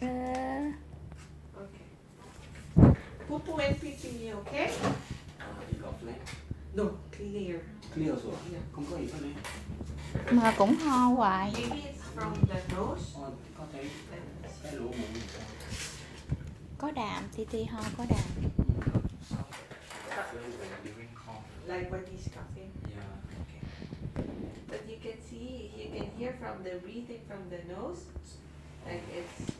Okay. Poo and pee, okay? You got flag? No, clear. Clear also à? Yeah. Không có gì hết này. Mà cũng ho hoài. Maybe it's from the nose. Có thấy cái lỗ mũi. Có đàm, TiTi ho có đàm. Like when he's coughing. Yeah. Okay. But you can see, you can hear from the breathing from the nose, like it's.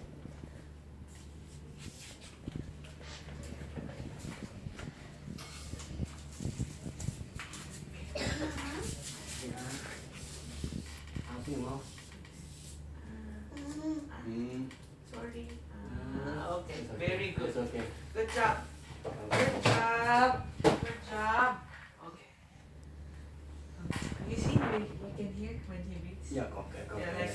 Tiếng không? Sorry. Okay, very good. It's okay. Good job. Good job. Good job. Okay. You see, we can hear when he breathes. Yeah, okay. Yeah, like.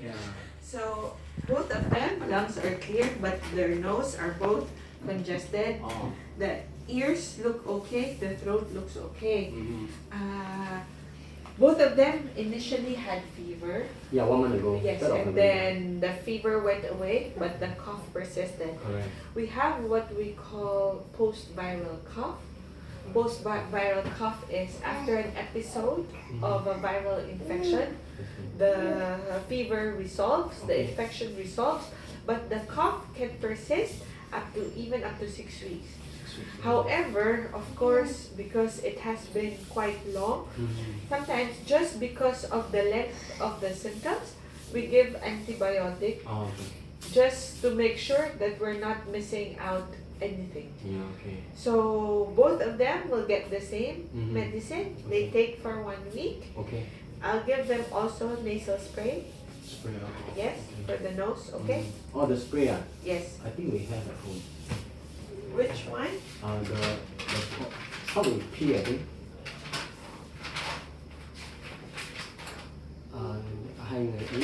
Yeah. So both of them lungs are clear, but their nose are both congested. Oh. The ears look okay. The throat looks okay. Both of them initially had fever. Yeah, 1 month ago. Yes, and then the fever went away, but the cough persisted. Correct. We have what we call post-viral cough. Post-viral cough is after an episode of a viral infection. The fever resolves, the infection resolves, but the cough can persist even up to 6 weeks. However, of course, because it has been quite long, sometimes just because of the length of the symptoms, we give antibiotic just to make sure that we're not missing out anything. Yeah, okay. So both of them will get the same medicine. They take for 1 week. Okay. I'll give them also nasal spray. Spray alcohol. Yes, for the nose, okay? Oh, the spray Yes. I think we have at home. Which one? How we pee, I think.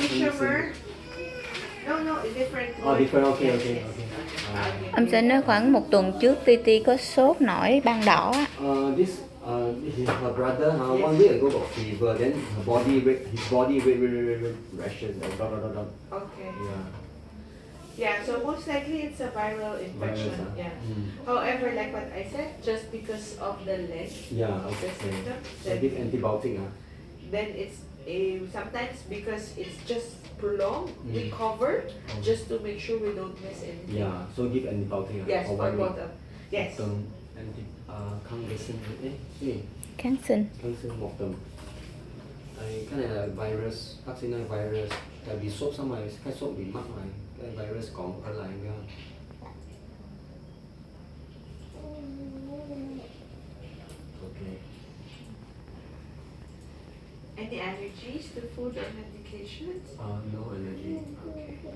Sugar? No, a different one. Oh, different, okay, Yes, okay, yes. okay. I'll give Ông you Zhen nói khoảng 1 tuần trước TiTi có sốt nổi ban đỏ á. This is her brother. 1 week ago got fever. Then his body red rashes. Blah, blah, blah, blah. Okay. Yeah. Yeah, so most likely it's a viral infection. Virus, Yeah. However, like what I said, just because of the length Yeah. of the Okay. symptoms, So give antibiotic. then it's sometimes because it's just prolonged, we cover just to make sure we don't miss anything. Yeah. So give antibiotic. Yes, for for 1 week. both of. Yes. Khang Kháng sinh. kháng sinh 1 tuần. Cái này là virus, vaccine này virus. Tại vì sốt xong rồi, cái sốt bị mắc rồi, cái virus còn ở lại nữa. Okay. Any allergies to food or medications? No allergy. Okay.